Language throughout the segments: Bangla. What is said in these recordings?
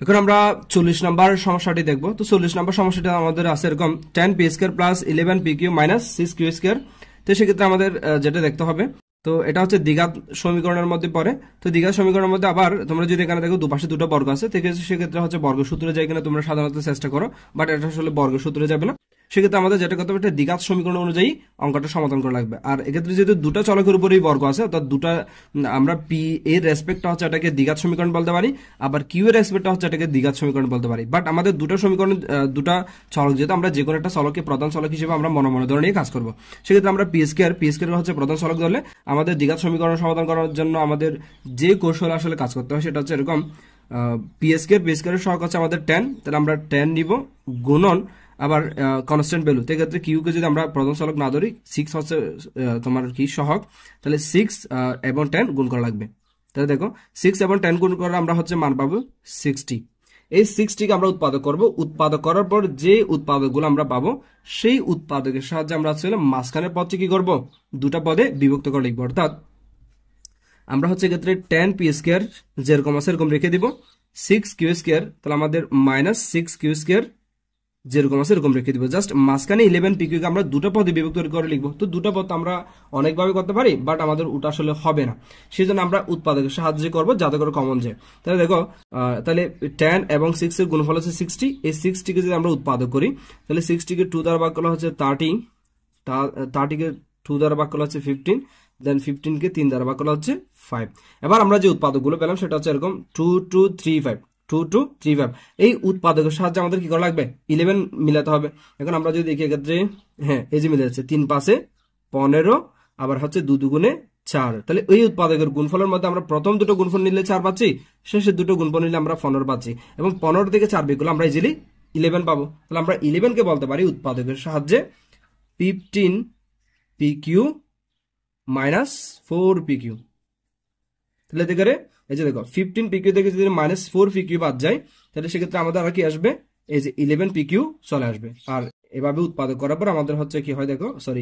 এখন আমরা 40 নম্বর সমস্যাটি দেখব। তো 40 নম্বর সমস্যাটা আমাদের আছে এরকম 10 P square plus 11 P Q minus 6 Q square. তো সেক্ষেত্রে আমাদের যেটা দেখতে হবে, তো এটা হচ্ছে দ্বিঘাত সমীকরণের মধ্যে পড়ে। তো দ্বিঘাত সমীকরণের মধ্যে আবার তোমরা যদি এখানে দেখো দুপাশে দুটো বর্গ আছে, সেক্ষেত্রে হচ্ছে বর্গ সূত্রে যাই কিনা তোমরা সাধারণত চেষ্টা করো, বাট এটা আসলে বর্গ সূত্রে যাবে না। সেক্ষেত্রে আমাদের যেটা করতে হবে, দ্বিঘাত সমীকরণ অনুযায়ী অঙ্কটা সমাধান করা লাগবে। আর এক্ষেত্রে যেহেতু দুটো চলকের উপরেই বর্গ আছে, অর্থাৎ দুটা আমরা পি এর রেসপেক্টটা হচ্ছে এটাকে দ্বিঘাত সমীকরণ বলতে পারি, আবার কিউ এর রেসপেক্টটা হচ্ছে এটাকে দ্বিঘাত সমীকরণ বলতে পারি। বাট আমাদের দুটো সমীকরণ দুটা চলক, যেহেতু আমরা যে কোনো একটা চলককে প্রধান চলক হিসেবে আমরা মনে মনে ধরে নিয়ে কাজ করবো, সেক্ষেত্রে আমরা পি স্কয়ার হচ্ছে প্রধান চলক ধরলে আমাদের দ্বিঘাত সমীকরণ সমাধান করার জন্য আমাদের যে কৌশল আসলে কাজ করতে হয় সেটা হচ্ছে এরকম, পি স্কয়ারের সহগ হচ্ছে আমাদের 10, তাহলে আমরা 10 নিব গুণন আবার কনস্ট্যান্ট ভ্যালু। সেক্ষেত্রে কিউকে যদি আমরা প্রথম চলক না ধরি, 6 হচ্ছে তোমার কি সহগ, তাহলে 6 এবং 10 গুণ করা লাগবে। তাহলে দেখো 6 এবং 10 গুণ করে আমরা হচ্ছে মান পাবো 60। এই 60কে আমরা উৎপাদক করব। উৎপাদক করার পর যে উৎপাদকগুলো আমরা পাবো, সেই উৎপাদকের সাহায্যে আমরা আসলে মাঝখানের পদটি কি করব, দুটা পদে বিভক্ত করে লিখবো। অর্থাৎ আমরা হচ্ছে এক্ষেত্রে 10 পি স্কয়ার যেরকম আছে এরকম রেখে দিব, 6 কিউ স্কয়ার, তাহলে আমাদের মাইনাস 6 কিউ স্কয়ার যেরকম আছে এরকম রেখে দিব। জাস্ট মাঝখানে 11 পি কিউকে আমরা দুটো পদে বিভক্ত করে লিখবো। তো দুটো পদ আমরা অনেকভাবে করতে পারি, বাট আমাদের ওটা আসলে হবে না, সেই জন্য আমরা উৎপাদকের সাহায্যে করবো যাতে করে কমন যায়। তাহলে দেখো তাহলে 10 এবং 6 এর গুণফল হচ্ছে 60। এই 60কে যদি আমরা উৎপাদক করি, তাহলে 60কে 2 দ্বারা ভাগ করলে হচ্ছে 30, 30কে 2 দ্বারা ভাগ করলে হচ্ছে 15, দেন 15কে 3 দ্বারা ভাগ করলে হচ্ছে 5। এবার আমরা যে উৎপাদকগুলো পেলাম সেটা হচ্ছে এরকম 2 2 3 5, 2 2 3 5। এই উৎপাদকের সাহায্যে আমাদের কি করা লাগবে, 11 মিলাতে হবে। এখন আমরা যদি দেখি এক্ষেত্রে, হ্যাঁ এই যে মিলে যাচ্ছে, 3 5 15, আবার হচ্ছে 2 2 4। তাহলে এই উৎপাদকের গুণফলের মধ্যে আমরা প্রথম দুটো গুণফল নিলে 4 পাচ্ছি, শেষের দুটো গুণফল নিলে আমরা 15 পাচ্ছি, এবং 15 থেকে 4 বিয়োগ করলে আমরা ইজিলি 11 পাবো। তাহলে আমরা 11 কে বলতে পারি উৎপাদকের সাহায্যে 15 P Q minus 4 P Q. তাহলে দেখে এই যে দেখো 15 পি কিউ থেকে যদি মাইনাস 4 পি কিউ বাদ যায়, তাহলে সেক্ষেত্রে আমাদের আর কি আসবে, এই যে 11 পি কিউ চলে আসবে। আর এভাবে উৎপাদক করার পর আমাদের হচ্ছে কি হয় দেখো, সরি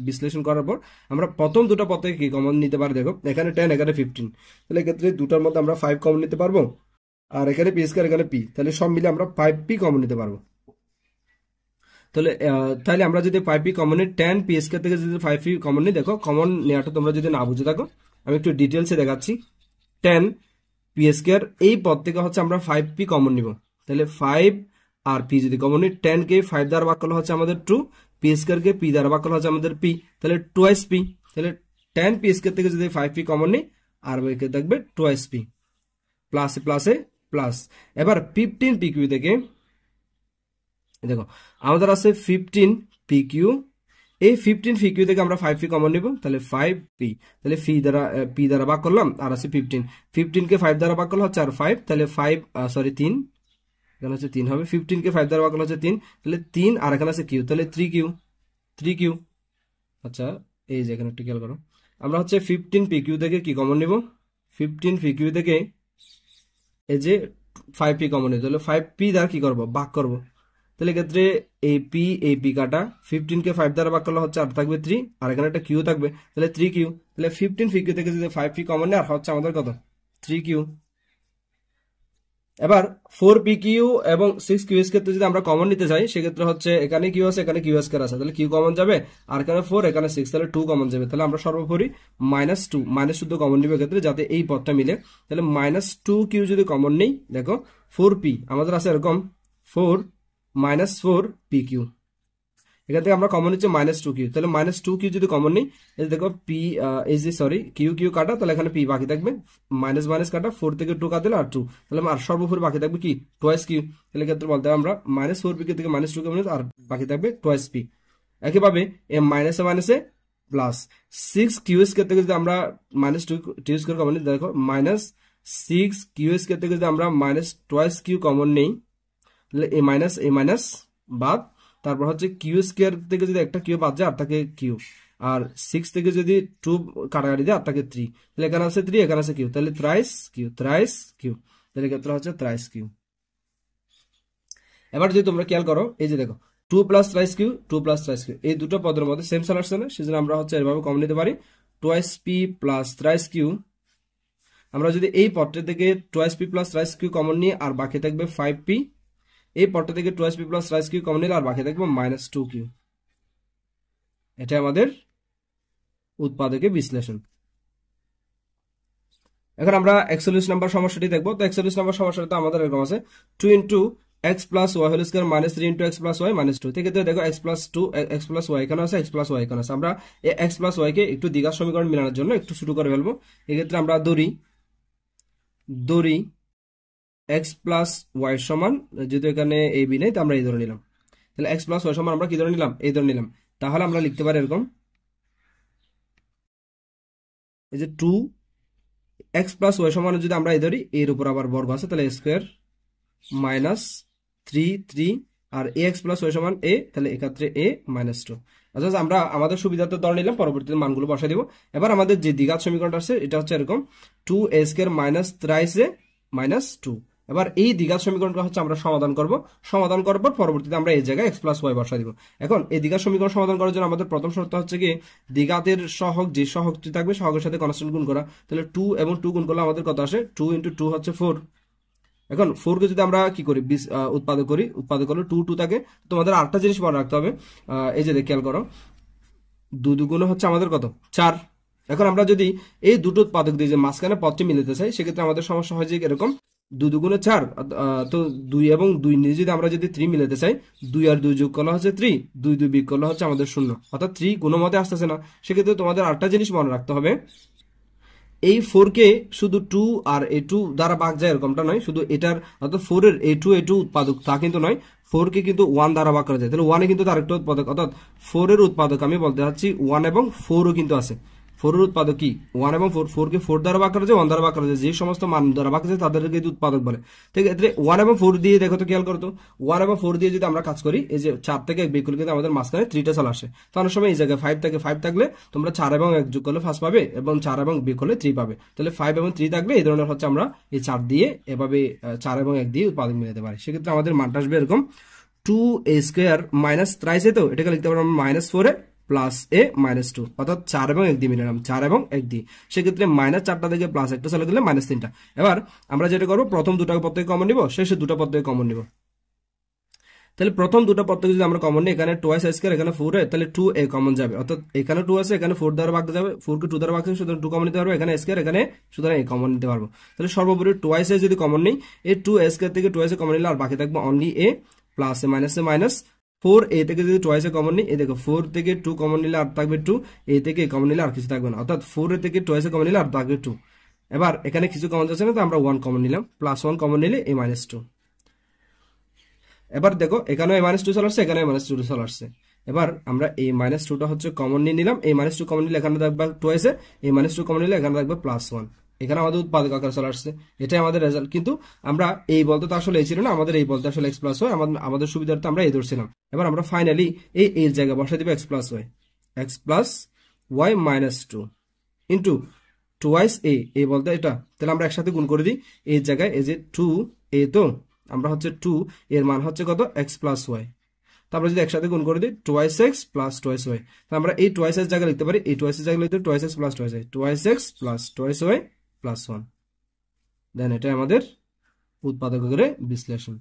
বিশ্লেষণ করার পর আমরা প্রথম দুটো পদ থেকে কি কমন নিতে পারি, দেখো এখানে 10 এখানে 15, তাহলে এক্ষেত্রে দুটার মধ্যে আমরা 5 কমন নিতে পারবো, আর এখানে পি স্কয়ার এখানে পি, তাহলে সব মিলে আমরা 5 পি কমন নিতে পারবো। তাহলে আমরা যদি 5 পি কমন নিই, 10 পি স্কয়ার থেকে যদি 5 পি কমন নিই, দেখো কমন নেওয়াটা তোমরা যদি না বুঝে থাকো আমি একটু ডিটেলসে দেখাচ্ছি। 10 পি স্কয়ার এই পদ থেকে হচ্ছে আমরা 5 পি কমন নিব, তাহলে 5 আর পি যদি কমন নিই, 10 কে 5 দ্বারা ভাগ করলে হচ্ছে আমাদের 2, পি স্কয়ার কে পি দ্বারা ভাগ করলে হচ্ছে আমাদের পি, তাহলে 2s পি। তাহলে 10 পি স্কয়ার থেকে যদি 5 পি কমন নিই, আর বাইকে থাকবে 2s পি, প্লাসে প্লাসে প্লাস। এবার 15 পি কিউ থেকে দেখো আমাদের আছে 15 পি কিউ, এই 15 পি কিউ থেকে আমরা 5 পি কমন নিব, তাহলে 5 পি, তাহলে পি দ্বারা ভাগ করলাম, আর আছে 15 কে 5 দ্বারা ভাগ করলে হচ্ছে আর 5, তাহলে 5 সরি 3, এখানে হচ্ছে 3 হবে, 15 কে 5 দ্বারা ভাগ করলে হচ্ছে 3, তাহলে 3, আর এখানে আছে কিউ, তাহলে 3 কিউ। আচ্ছা এই যে এখানে একটু খেয়াল করো, আমরা হচ্ছে 15 পি কিউ থেকে কি কমন নিব, 15 পি কিউ থেকে এই যে 5 পি কমন নিব, তাহলে 5 পি দ্বারা কি করব, ভাগ করব। তাহলে ক্ষেত্রে এই পি কাটা, 15 কে 5 দ্বারা ভাগ করলে হচ্ছে আর থাকবে 3, আর এখানে একটা কিউ থাকবে, তাহলে 3 কিউ। তাহলে 15 পি কিউ থেকে যদি 5 পি কমন নেয়, আর হচ্ছে আমাদের কত, 3 কিউ। এবার 4 পি কিউ এবং 6 কিউ এর ক্ষেত্রে যদি আমরা কমন নিতে চাই, সেক্ষেত্রে হচ্ছে এখানে কিউ আছে এখানে কিউ স্কয়ার আছে, তাহলে কিউ কমন যাবে, আর এখানে 4 এখানে 6, তাহলে 2 কমন যাবে। তাহলে আমরা সর্বোপরি -2 কমন নিবে ক্ষেত্রে যাতে এই পদটা মিলে। তাহলে -2 কিউ যদি কমন নেই, দেখো 4 পি আমাদের আছে এরকম 4 পি কিউ, এখান থেকে আমরা কমন নিচ্ছে -2 কিউ, তাহলে -2 কিউ যদি কমন নেই, এই দেখো পি এই যে সরি কিউ কাটা, তাহলে এখানে পি বাকি থাকবে, মাইনাস মাইনাস কাটা, 4 থেকে 2 কাটলে আর 2, তাহলে আর সর্বোপরি বাকি থাকবে কি 2s কিউ। তাহলে ক্ষেত্রে বলতে আমরা -4 পি থেকে -2 কমন আর বাকি থাকবে 2s পি। একইভাবে এই মাইনাসে মাইনাসে প্লাস 6 কিউ এর ক্ষেত্রে যদি আমরা -2 স্কয়ার কমন নিই, দেখো -6 কিউ এর ক্ষেত্রে যদি আমরা -2s কিউ কমন নেই, তাহলে এই মাইনাস বাদ, তারপর হচ্ছে কিউ স্কয়ার থেকে যদি একটা কিউ বাদ যায় আর থাকে কিউ, আর 6 থেকে যদি 2 কাটাকাটি যায় আর থাকে 3, তাহলে এখানে আছে 3 এখানে আছে কিউ, তাহলে থ্রাইস কিউ, তাহলে ক্ষেত্রে হচ্ছে থ্রাইস কিউ। এবার যদি তোমরা খেয়াল করো, এই যে দেখো 2 প্লাস থ্রাইস কিউ এই দুটো পদের মধ্যে সেম সলিউশন, সেজন্য আমরা হচ্ছে এভাবে কমন নিতে পারি 2s P plus thrice Q আমরা যদি এই পদটা থেকে 2p plus rice Q common নিয়ে আর বাকি থাকবে 5p, এই পদটা থেকে 2p plus rice Q common নিলে আর বাকি থাকবে -2q। এটা আমাদের উৎপাদকের বিশ্লেষণ। এখন আমরা 41 নম্বর সমস্যাটি দেখবো। তো 41 নম্বর সমস্যাটা আমাদের এরকম আছে 2 into x plus Y whole square minus 3 into X plus Y minus 2। সেক্ষেত্রে দেখো x plus 2 x plus Y এখানে আছে, x প্লাস ওয়াই এখানে আছে। আমরা এই x প্লাস ওয়াই কে একটু দ্বিঘাত সমীকরণ মেলানোর জন্য একটু ছোট করে ফেলবো। এক্ষেত্রে আমরা ধরি x প্লাস ওয়াই সমান, যেহেতু এখানে এই বি নেই তো আমরা এই ধরে নিলাম, তাহলে x প্লাস ওয়াই সমান আমরা কি ধরে নিলাম, এই ধরে নিলাম। তাহলে আমরা লিখতে পারি এরকম, এই যে 2x প্লাস ওয়াই সমান যদি আমরা এই ধরি, এর উপর আবার বর্গ আছে, তাহলে স্কোয়ার মাইনাস 3 আর ax প্লাস ওয়াই সমান a, তাহলে এক্ষেত্রে a মাইনাস 2। অর্থাৎ আমরা আমাদের সুবিধাতে ধরে নিলাম, পরবর্তীতে মানগুলো বসাই দিব। এবার আমাদের যে দ্বিঘাত সমীকরণটা আছে এটা হচ্ছে এরকম 2a square minus 3a minus 2। এবার এই দ্বিঘাত সমীকরণটা হচ্ছে আমরা সমাধান করব, সমাধান করার পর পরবর্তীতে আমরা এই জায়গায় x প্লাস ওয়াই বসাই দিব। এখন এই দ্বিঘাত সমীকরণ সমাধান করার জন্য আমাদের প্রথম শর্ত হচ্ছে কি দ্বিঘাতের সহগ, যে সহগটি থাকবে সহগের সাথে কনস্ট্যান্ট গুণ করা। তাহলে 2 এবং 2 গুণ করলে আমাদের কত আসে, 2 ইন্টু 2 হচ্ছে 4। এখন 4 কে যদি আমরা কি করি উৎপাদক করি, উৎপাদক করলে 2 2 থাকে। তোমাদের আরেকটা জিনিস মনে রাখতে হবে, এই যে খেয়াল করো 2 2 হচ্ছে আমাদের কত 4। এখন আমরা যদি এই দুটো উৎপাদক দিয়ে যে মাঝখানে পদটি মিলাতে চাই, সেক্ষেত্রে আমাদের সমস্যা হয় যে এরকম 2 2 4, তো 2 এবং 2 নিয়ে যদি আমরা যদি 3 মিলাতে চাই, 2 আর 2 যোগ করলে হচ্ছে 3, 2 2 বিয়োগ করলে হচ্ছে আমাদের 0, অর্থাৎ 3 কোনো মতে আসতেছে না। সেক্ষেত্রে তোমাদের আরেকটা জিনিস মনে রাখতে হবে, এই 4 কে শুধু 2 আর a2 দ্বারা ভাগ যায় এরকমটা নয়, শুধু এটার অর্থাৎ 4 এর a2 উৎপাদক তা কিন্তু নয়, 4 কে কিন্তু 1 দ্বারা ভাগ করা যায়। তাহলে 1 এ কিন্তু তার একটা উৎপাদক, অর্থাৎ 4 এর উৎপাদক আমি বলতে চাচ্ছি 1 এবং 4 ও কিন্তু আছে। 4 এর উৎপাদক কি 1 এবং 4, 4 কে 4 দ্বারা ভাগ করা যায়, 1 দ্বারা ভাগ করা যায়, যে সমস্ত মান দ্বারা ভাগ যায় তাদেরকে উৎপাদক বলে। ঠিক আছে, 1 এবং 4 দিয়ে দেখো তো, খেয়াল করতো 1 এবং 4 দিয়ে যদি আমরা কাজ করি, এই যে 4 থেকে 1 বিয়োগ করলে কিন্তু আমাদের মাঝখানে 3টা চলে আসে। তো অনেক সময় এই জায়গায় 5 থেকে 5 থাকলে তোমরা 4 এবং 1 যোগ করলে 5 পাবে এবং 4 এবং বিয়োগ করলে 3 পাবে। তাহলে 5 এবং 3 থাকবে, এই ধরনের হচ্ছে আমরা এই 4 দিয়ে এভাবে 4 এবং 1 দিয়ে উৎপাদক মিলাতে পারি। সেক্ষেত্রে আমাদের মানটা আসবে এরকম 2a স্কয়ার মাইনাস 3 তো এটাকে লিখতে পারবো -4a প্লাস a মাইনাস 2, অর্থাৎ 4 এবং 1 দিয়ে মিলালাম, 4 এবং 1 দিয়ে। সেক্ষেত্রে -4টা থেকে প্লাস 1টা চলে গেলে -3টা। এবার আমরা যেটা করবো, প্রথম দুটো পদ থেকে কমন নিব, শেষে দুটো পদ থেকে কমন নিব। তাহলে প্রথম দুটো পদ থেকে যদি আমরা কমন নিই, এখানে 2a স্কয়ার, এখানে 4a, তাহলে 2a কমন যাবে, অর্থাৎ এখানে 2 আছে, এখানে 4 দ্বারা ভাগ যাবে, 4 কে 2 দ্বারা ভাগ, সুতরাং 2 কমন নিতে পারবো, এখানে স্কয়ার, এখানে সুতরাং a কমন নিতে পারবো। তাহলে সর্বোপরি 2a যদি কমন নেই, এই 2a স্কয়ার থেকে 2a কমন নিলে আর বাকি থাকবে only a plus a minus 4a থেকে যদি 2a কমন নিই, এই দেখো 4 থেকে 2 কমন নিলে আর থাকবে 2, a থেকে কমন নিলে আর কিছু থাকবে না, অর্থাৎ 4 থেকে 2a কমন নিলে আর থাকবে 2। এবার এখানে কিছু কমন যাচ্ছে না, তো আমরা 1 কমন নিলাম, প্লাস 1 কমন নিলে a মাইনাস 2। এবার দেখো এখানেও a মাইনাস 2 চলে আসছে, এখানেও a মাইনাস 2 চলে আসছে। এবার আমরা a মাইনাস 2টা হচ্ছে কমন নিয়ে নিলাম, a মাইনাস 2 কমন নিলে এখানে থাকবে 2a, a মাইনাস 2 কমন নিলে এখানে থাকবে প্লাস 1। এখানে আমাদের উৎপাদক আকার চলে আসছে, এটাই আমাদের রেজাল্ট। কিন্তু আমরা এই বলতে তো আসলে এই ছিল না, আমাদের এই বলতে আসলে x প্লাস ওয়াই, আমাদের সুবিধার্থে আমরা এই ধরছিলাম। এবার আমরা ফাইনালি এই জায়গায় বসাই দিব x plus Y minus 2 into 2 a বলতে এটা, তাহলে আমরা একসাথে গুণ করে দিই এই জায়গায়, এই যে 2a, তো আমরা হচ্ছে 2 এর মান হচ্ছে কত x প্লাস ওয়াই, তারপরে যদি একসাথে গুণ করে দিই 2x প্লাস 2y, তো আমরা এই 2x জায়গায় লিখতে পারি, এই 2x জায়গায় লিখতে 2x plus 2y, 2x plus 2y plus 1। দেন এটা আমাদের উৎপাদকের বিশ্লেষণ।